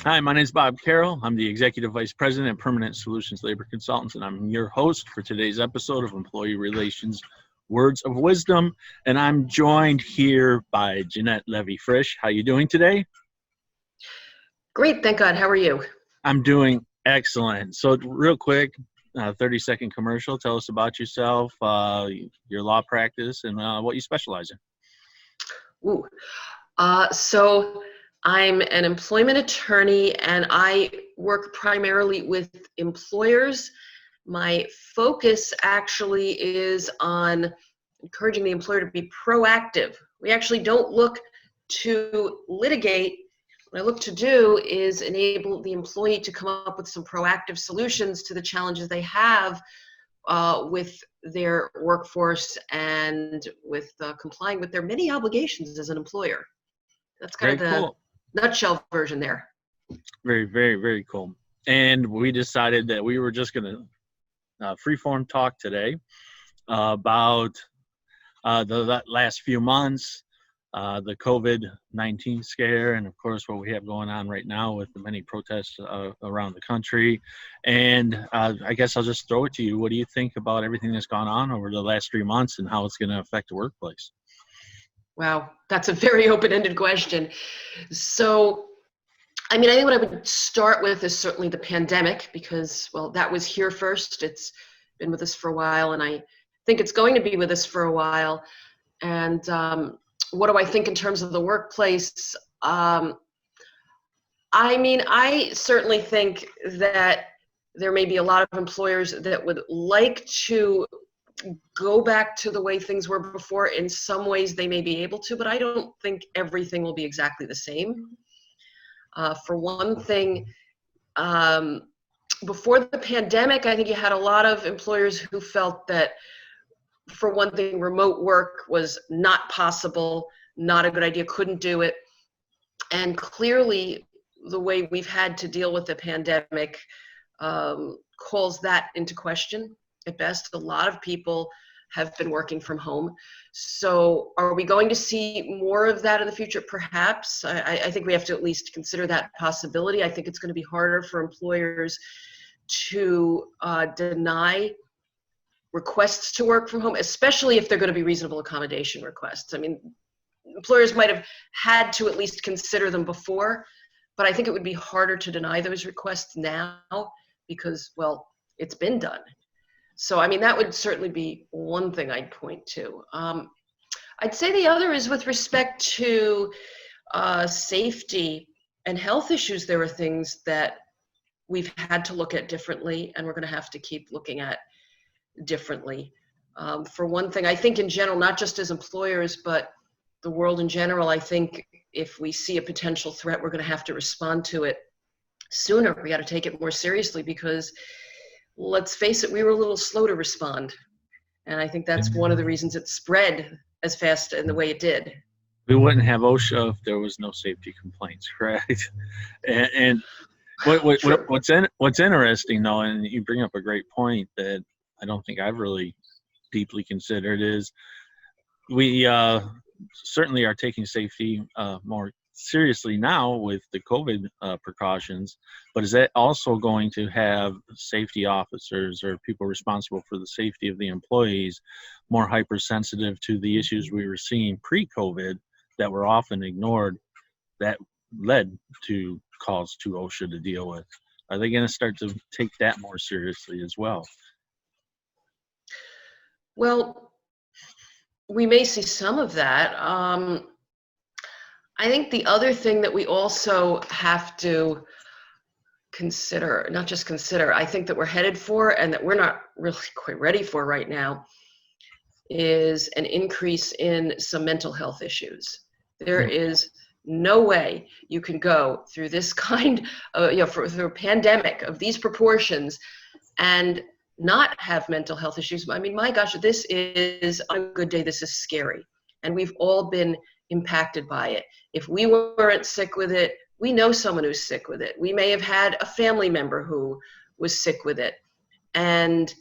Hi, my name is Bob Carroll. I'm the Executive Vice President and Permanent Solutions Labor Consultants, and I'm your host for today's episode of Employee Relations Words of Wisdom. And I'm joined here by Janette Levey Frisch. How are you doing today? Great, thank God. How are you? I'm doing excellent. So real quick, 30-second commercial. Tell us about yourself, your law practice, and what you specialize in. So I'm an employment attorney, and I work primarily with employers. My focus actually is on encouraging the employer to be proactive. We actually don't look to litigate. What I look to do is enable the employee to come up with some proactive solutions to the challenges they have with their workforce and with complying with their many obligations as an employer. That's kind of the nutshell version there. Very, very, very cool. And we decided that we were just going to freeform talk today about the last few months, the COVID-19 scare, and of course what we have going on right now with the many protests around the country. And I guess I'll just throw it to you. What do you think about everything that's gone on over the last 3 months and how it's going to affect the workplace? Wow, that's a very open-ended question. So, I think what I would start with is certainly the pandemic because, well, that was here first. It's been with us for a while, and I think it's going to be with us for a while. And what do I think in terms of the workplace? I certainly think that there may be a lot of employers that would like to go back to the way things were before. In some ways they may be able to, but I don't think everything will be exactly the same. For one thing, before the pandemic, I think you had a lot of employers who felt that, for one thing, remote work was not possible, not a good idea, couldn't do it. And clearly the way we've had to deal with the pandemic calls that into question. At best, a lot of people have been working from home. So are we going to see more of that in the future? Perhaps. I think we have to at least consider that possibility. I think it's going to be harder for employers to deny requests to work from home, especially if they're going to be reasonable accommodation requests. Employers might have had to at least consider them before, but I think it would be harder to deny those requests now because, well, it's been done. So, that would certainly be one thing I'd point to. I'd say the other is with respect to safety and health issues. There are things that we've had to look at differently, and we're going to have to keep looking at differently. For one thing, I think in general, not just as employers, but the world in general, I think if we see a potential threat, we're going to have to respond to it sooner. We got to take it more seriously because, let's face it, we were a little slow to respond. And I think that's one of the reasons it spread as fast in the way it did. We wouldn't have OSHA if there was no safety complaints, correct? And what's interesting, though, and you bring up a great point that I don't think I've really deeply considered, is we certainly are taking safety more seriously now with the COVID precautions, but is that also going to have safety officers or people responsible for the safety of the employees more hypersensitive to the issues we were seeing pre-COVID that were often ignored that led to calls to OSHA to deal with? Are they going to start to take that more seriously as well? Well, we may see some of that. I think the other thing that we also have to consider, not just consider, I think that we're headed for and that we're not really quite ready for right now, is an increase in some mental health issues. There is no way you can go through this kind of, through a pandemic of these proportions and not have mental health issues. My gosh, this is, on a good day, this is scary. And we've all been impacted by it. If we weren't sick with it, we know someone who's sick with it. We may have had a family member who was sick with it. And,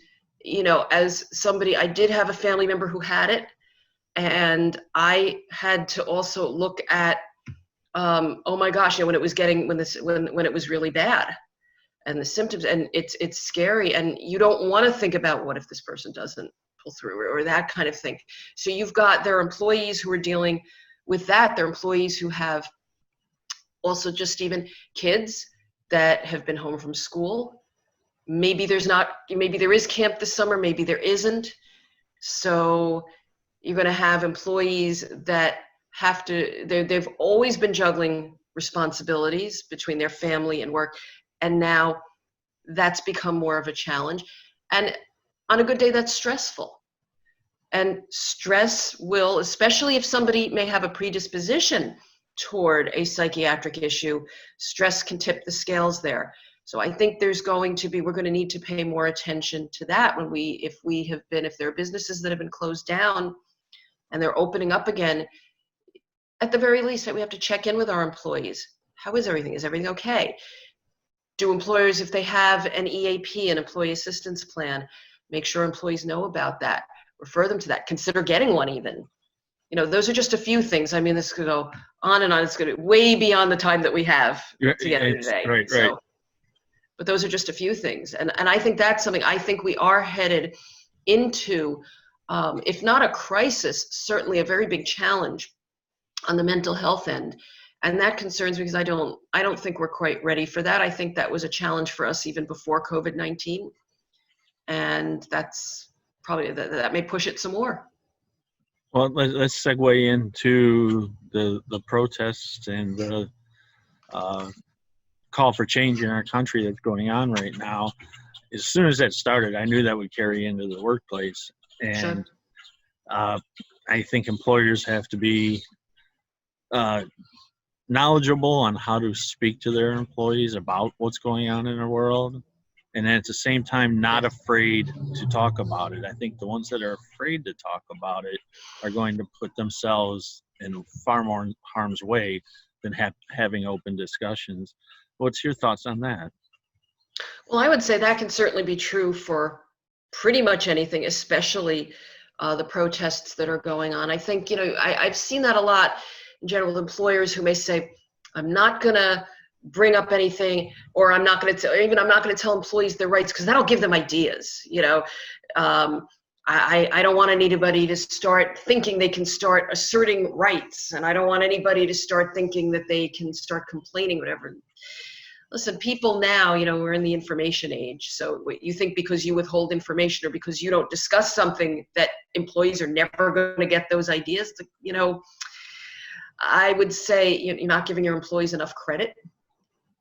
as somebody, I did have a family member who had it. And I had to also look at oh my gosh, when it was when it was really bad, and the symptoms, and it's scary, and you don't want to think about what if this person doesn't pull through, or that kind of thing. So there are employees who are dealing with that. There are employees who have also just even kids that have been home from school. Maybe there is camp this summer, maybe there isn't. So you're going to have employees that they've always been juggling responsibilities between their family and work, and now that's become more of a challenge. And on a good day, that's stressful. And stress will, especially if somebody may have a predisposition toward a psychiatric issue, stress can tip the scales there. So I think we're going to need to pay more attention to that if there are businesses that have been closed down and they're opening up again. At the very least, we have to check in with our employees. How is everything? Is everything okay? Do employers, if they have an EAP, an employee assistance plan, make sure employees know about that, refer them to that, consider getting one even. Those are just a few things. I mean, this could go on and on. It's going to be way beyond the time that we have together today. Right. But those are just a few things. And I think that's something I think we are headed into, if not a crisis, certainly a very big challenge on the mental health end. And that concerns me because I don't think we're quite ready for that. I think that was a challenge for us even before COVID-19. And that's probably, that may push it some more. Well, let's segue into the protests and the call for change in our country that's going on right now. As soon as that started, I knew that would carry into the workplace. And sure. I think employers have to be knowledgeable on how to speak to their employees about what's going on in the world, and at the same time not afraid to talk about it. I think the ones that are afraid to talk about it are going to put themselves in far more harm's way than having open discussions. What's your thoughts on that? Well, I would say that can certainly be true for pretty much anything, especially the protests that are going on. I think, I've seen that a lot in general with employers who may say, I'm not going to bring up anything, or I'm not going to tell employees their rights because that'll give them ideas. I don't want anybody to start thinking they can start asserting rights, and I don't want anybody to start thinking that they can start complaining, whatever. Listen, people now, we're in the information age. So you think because you withhold information or because you don't discuss something that employees are never going to get those ideas, I would say you're not giving your employees enough credit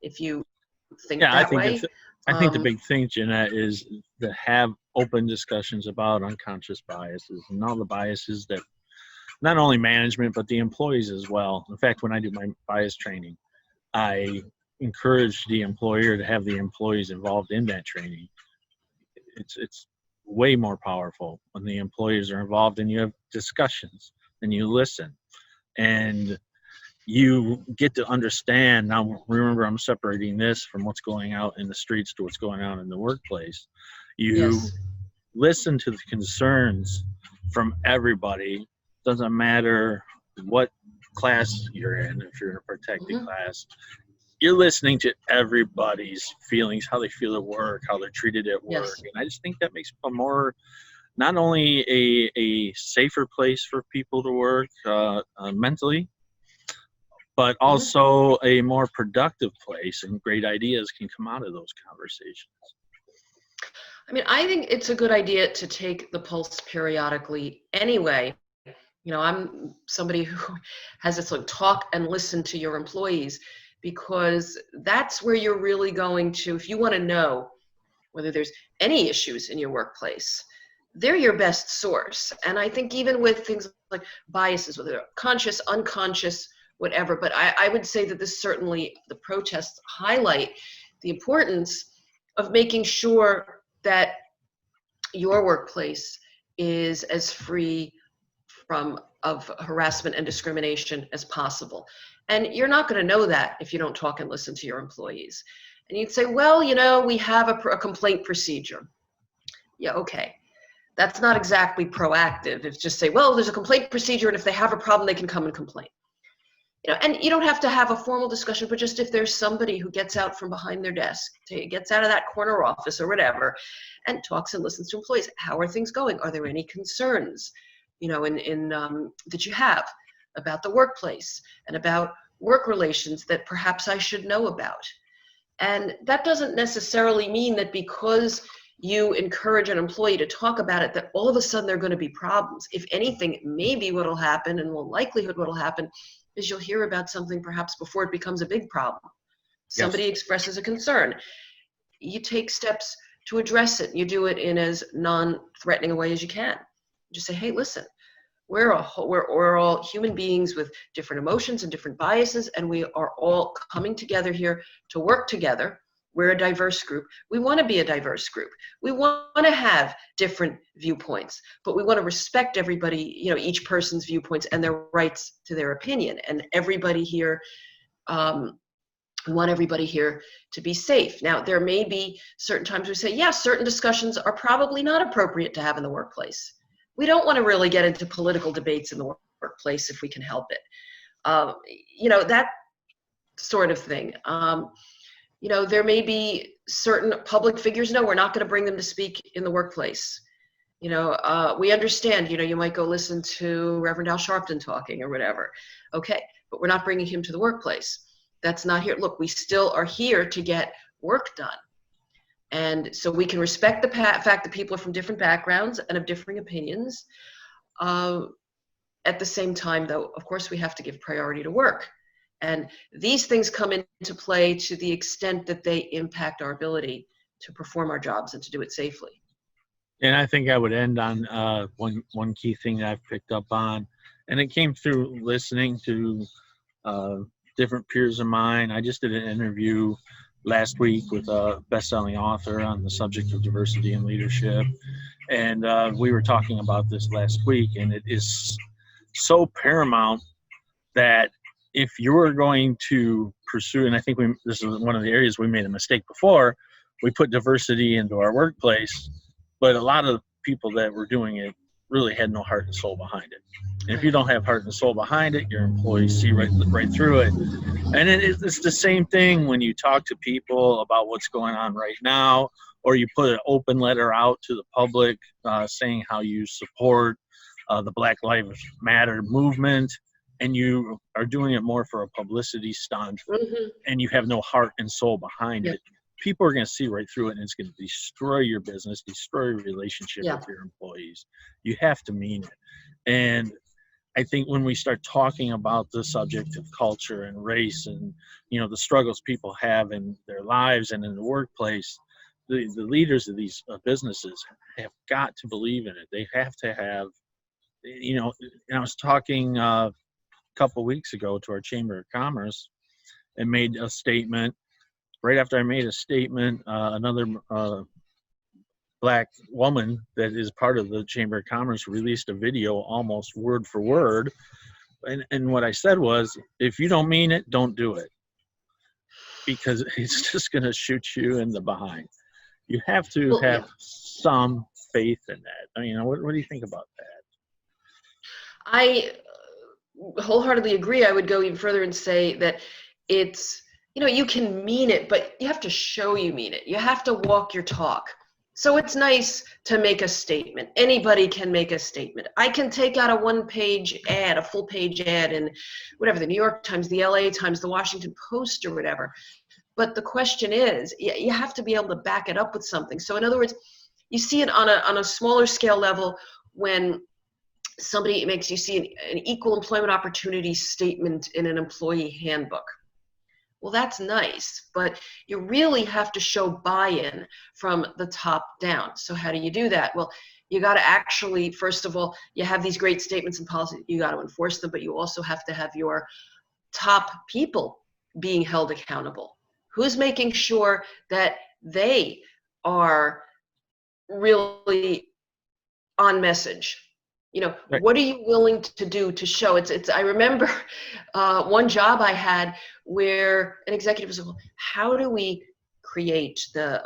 if you think that way. I think the big thing, Janette, is to have open discussions about unconscious biases and all the biases that not only management, but the employees as well. In fact, when I do my bias training, I encourage the employer to have the employees involved in that training. It's way more powerful when the employees are involved and you have discussions and you listen. And you get to understand. Now, remember, I'm separating this from what's going out in the streets to what's going on in the workplace. You listen to the concerns from everybody. Doesn't matter what class you're in, if you're in a protected class. You're listening to everybody's feelings, how they feel at work, how they're treated at work. Yes. And I just think that makes a more, not only a safer place for people to work mentally, but also a more productive place, and great ideas can come out of those conversations. I mean, I think it's a good idea to take the pulse periodically anyway. I'm somebody who has this talk and listen to your employees, because that's where you're really going to, if you want to know whether there's any issues in your workplace, they're your best source. And I think even with things like biases, whether they're conscious, unconscious, whatever, but I would say that the protests highlight the importance of making sure that your workplace is as free of harassment and discrimination as possible. And you're not going to know that if you don't talk and listen to your employees. And you'd say, well, we have a complaint procedure. Yeah, okay. That's not exactly proactive. It's just say, well, there's a complaint procedure, and if they have a problem, they can come and complain. and you don't have to have a formal discussion, but just if there's somebody who gets out from behind their desk, gets out of that corner office or whatever, and talks and listens to employees. How are things going? Are there any concerns, that you have about the workplace and about work relations that perhaps I should know about? And that doesn't necessarily mean that because you encourage an employee to talk about it, that all of a sudden there are going to be problems. If anything, maybe what will happen, and more likelihood what will happen, is you'll hear about something perhaps before it becomes a big problem. Somebody expresses a concern. You take steps to address it. You do it in as non-threatening a way as you can. You just say, hey, listen, we're all human beings with different emotions and different biases, and we are all coming together here to work together. We're a diverse group. We want to be a diverse group. We want to have different viewpoints, but we want to respect everybody, each person's viewpoints and their rights to their opinion. And everybody here, we want everybody here to be safe. Now, there may be certain times we say, yeah, certain discussions are probably not appropriate to have in the workplace. We don't want to really get into political debates in the workplace if we can help it. That sort of thing. There may be certain public figures, no, we're not going to bring them to speak in the workplace. We understand, you might go listen to Reverend Al Sharpton talking or whatever. Okay, but we're not bringing him to the workplace. That's not here. Look, we still are here to get work done. And so we can respect the fact that people are from different backgrounds and of differing opinions. At the same time, though, of course, we have to give priority to work. And these things come into play to the extent that they impact our ability to perform our jobs and to do it safely. And I think I would end on one key thing that I've picked up on, and it came through listening to different peers of mine. I just did an interview last week with a best-selling author on the subject of diversity and leadership, and we were talking about this last week, and it is so paramount that if you're going to pursue, and I think this is one of the areas we made a mistake before, we put diversity into our workplace, but a lot of people that were doing it really had no heart and soul behind it. And if you don't have heart and soul behind it, your employees see right through it. And it's the same thing when you talk to people about what's going on right now, or you put an open letter out to the public saying how you support the Black Lives Matter movement, and you are doing it more for a publicity stunt, and you have no heart and soul behind it. People are going to see right through it, and it's going to destroy your business, destroy your relationship with your employees. You have to mean it. And I think when we start talking about the subject of culture and race and, the struggles people have in their lives and in the workplace, the leaders of these businesses have got to believe in it. They have to have, and I was talking a couple of weeks ago to our Chamber of Commerce and made a statement. Right after I made a statement, another Black woman that is part of the Chamber of Commerce released a video almost word for word. And what I said was, if you don't mean it, don't do it. Because it's just going to shoot you in the behind. You have to have some faith in that. What do you think about that? I wholeheartedly agree. I would go even further and say that it's, you can mean it, but you have to show you mean it. You have to walk your talk. So it's nice to make a statement. Anybody can make a statement. I can take out a one-page ad, a full-page ad in whatever, the New York Times, the LA Times, the Washington Post or whatever. But the question is, you have to be able to back it up with something. So in other words, you see it on a smaller scale level when somebody makes, you see an equal employment opportunity statement in an employee handbook. Well, that's nice, but you really have to show buy-in from the top down. So how do you do that? Well, you got to actually, first of all, you have these great statements and policies, you got to enforce them, but you also have to have your top people being held accountable. Who's making sure that they are really on message? Right. What are you willing to do to show? I remember one job I had where an executive was like, how do we create the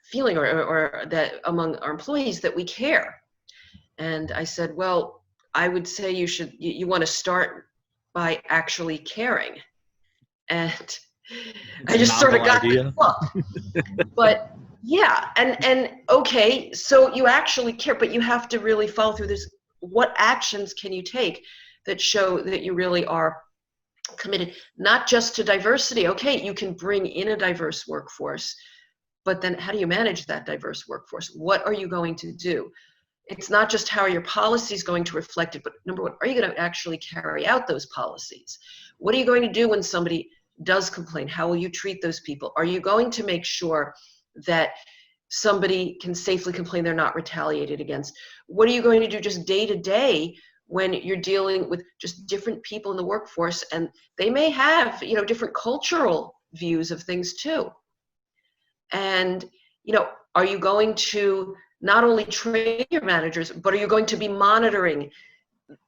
feeling or that among our employees that we care? And I said, well, I would say you want to start by actually caring. And It's I just a sort of novel got idea. the look. But yeah, and okay, so you actually care, but you have to really follow through this. What actions can you take that show that you really are committed, not just to diversity? Okay, you can bring in a diverse workforce, but then how do you manage that diverse workforce? What are you going to do? It's not just how are your policies going to reflect it, but number one, are you going to actually carry out those policies? What are you going to do when somebody does complain? How will you treat those people? Are you going to make sure that somebody can safely complain they're not retaliated against? What are you going to do just day to day when you're dealing with just different people in the workforce, and they may have, you know, different cultural views of things too? And, you know, are you going to not only train your managers, but are you going to be monitoring,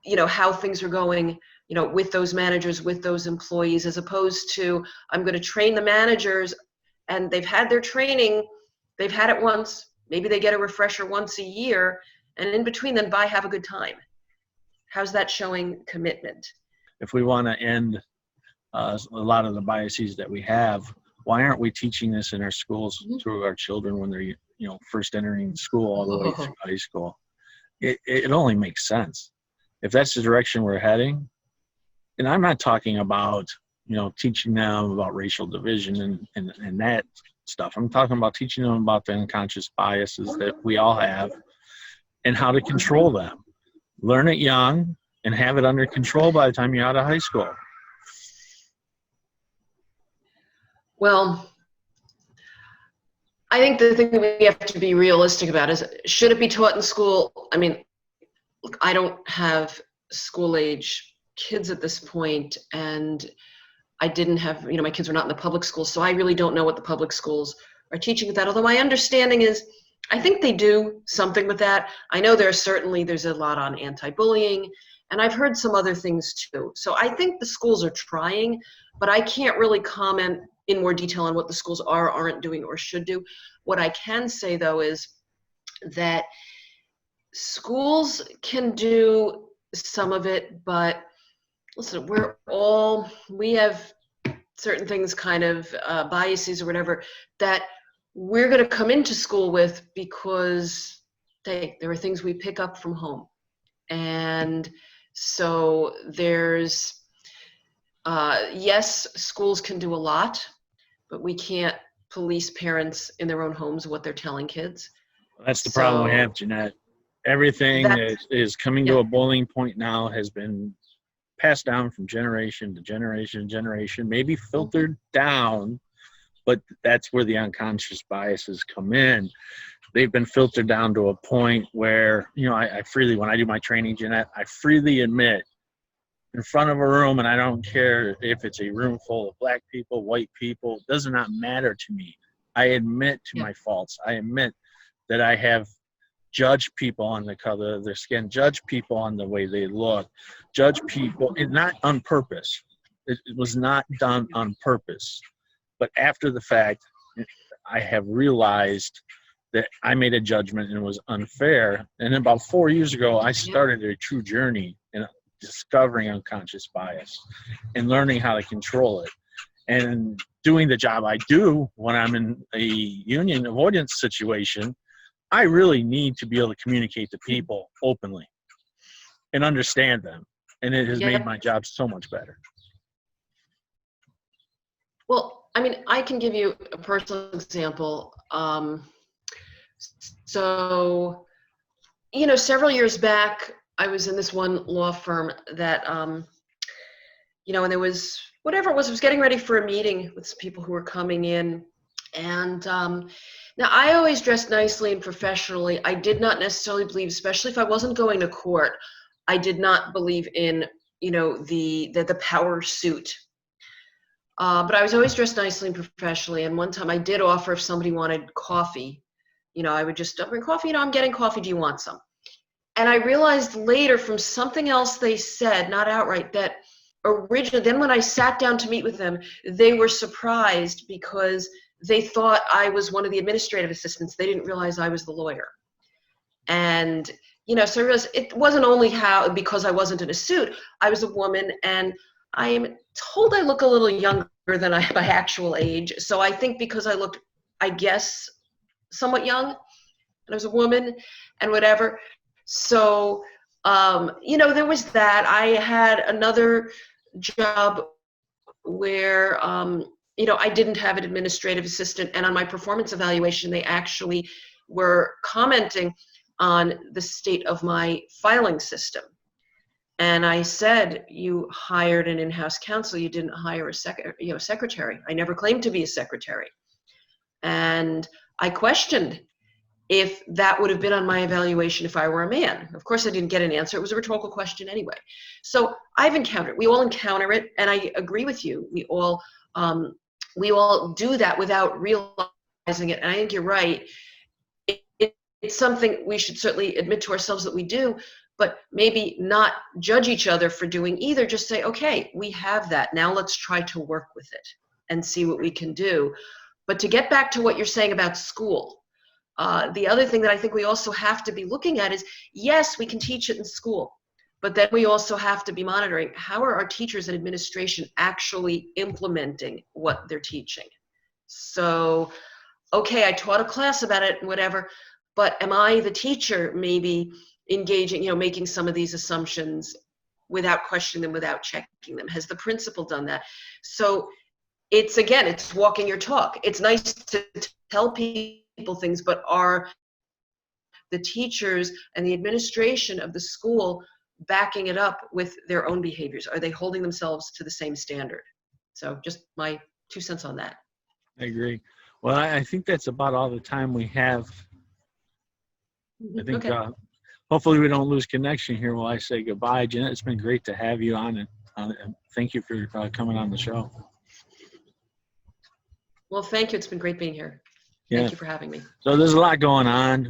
you know, how things are going, you know, with those managers, with those employees, as opposed to, I'm going to train the managers and they've had their training, they've had it once, maybe they get a refresher once a year, and in between then bye, have a good time. How's that showing commitment? If we want to end a lot of the biases that we have, why aren't we teaching this in our schools to our children when they're, you know, first entering school all the way through high school? It only makes sense. If that's the direction we're heading, and I'm not talking about, you know, teaching them about racial division and that stuff. I'm talking about teaching them about the unconscious biases that we all have and how to control them. Learn it young and have it under control by the time you're out of high school. Well, I think the thing that we have to be realistic about is, should it be taught in school? I mean, look, I don't have school-age kids at this point, and I didn't have, you know, my kids were not in the public schools, so I really don't know what the public schools are teaching with that. Although my understanding is, I think they do something with that. I know there's a lot on anti-bullying, and I've heard some other things too. So I think the schools are trying, but I can't really comment in more detail on what the schools are, aren't doing, or should do. What I can say, though, is that schools can do some of it, but listen, we have certain things, kind of biases or whatever, that we're going to come into school with because there are things we pick up from home. And so there's, yes, schools can do a lot, but we can't police parents in their own homes what they're telling kids. That's the problem we have, Janette. Everything that is coming to a boiling point now has been passed down from generation to generation to generation, maybe filtered down, but that's where the unconscious biases come in. They've been filtered down to a point where, you know, I freely, when I do my training, Janette, I freely admit in front of a room, and I don't care if it's a room full of black people, white people, it does not matter to me. I admit to my faults. I admit that I have judged people on the color of their skin, judge people on the way they look, judge people, and not on purpose. It was not done on purpose. But after the fact, I have realized that I made a judgment and it was unfair. And about 4 years ago, I started a true journey in discovering unconscious bias and learning how to control it. And doing the job I do when I'm in a union avoidance situation, I really need to be able to communicate to people openly and understand them. And it has made my job so much better. Well, I mean, I can give you a personal example. So, you know, several years back, I was in this one law firm that, you know, and there was, whatever it was getting ready for a meeting with some people who were coming in. And now I always dressed nicely and professionally. I did not necessarily believe, especially if I wasn't going to court, I did not believe in, you know, the power suit. But I was always dressed nicely and professionally. And one time I did offer, if somebody wanted coffee, you know, I would just bring coffee, you know, I'm getting coffee, do you want some? And I realized later from something else they said, not outright, that originally, then when I sat down to meet with them, they were surprised because they thought I was one of the administrative assistants. They didn't realize I was the lawyer. And, you know, so I realized it wasn't only because I wasn't in a suit, I was a woman, and I am told I look a little younger than my actual age. So I think because I looked, I guess, somewhat young, and I was a woman and whatever. So, there was that. I had another job where, I didn't have an administrative assistant, and on my performance evaluation, they actually were commenting on the state of my filing system. And I said, you hired an in-house counsel, you didn't hire a secretary. I never claimed to be a secretary. And I questioned if that would have been on my evaluation if I were a man. Of course, I didn't get an answer. It was a rhetorical question anyway. So I've encountered it. We all encounter it, and I agree with you. We all do that without realizing it. And I think you're right. It's something we should certainly admit to ourselves that we do, but maybe not judge each other for doing either. Just say, okay, we have that. Now let's try to work with it and see what we can do. But to get back to what you're saying about school, the other thing that I think we also have to be looking at is, yes, we can teach it in school, but then we also have to be monitoring how are our teachers and administration actually implementing what they're teaching. So, okay, I taught a class about it and whatever, but am I, the teacher, maybe engaging, making some of these assumptions without questioning them, without checking them? Has the principal done that? So it's walking your talk. It's nice to tell people things, but are the teachers and the administration of the school backing it up with their own behaviors? Are they holding themselves to the same standard? So just my 2 cents on that. I agree. Well, I think that's about all the time we have. I think hopefully we don't lose connection here while I say goodbye. Janette, it's been great to have you on, and thank you for coming on the show. Well, thank you. It's been great being here. Yeah. Thank you for having me. So there's a lot going on,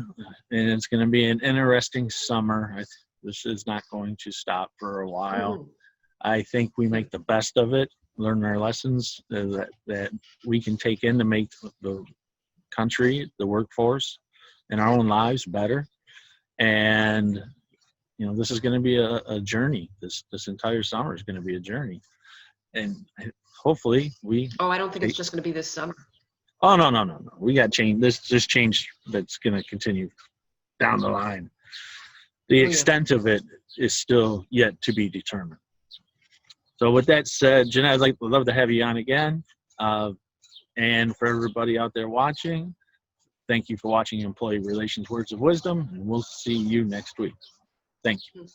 and it's going to be an interesting summer. This is not going to stop for a while. Mm-hmm. I think we make the best of it, learn our lessons that we can take in to make the country, the workforce, and our own lives better. And this is going to be a journey. This entire summer is going to be a journey, and hopefully we. Oh, I don't think it's just going to be this summer. Oh no! We got change. This change that's going to continue down the line. The extent of it is still yet to be determined. So with that said, Janette, I'd love to have you on again. And for everybody out there watching, thank you for watching Employee Relations Words of Wisdom, and we'll see you next week. Thank you.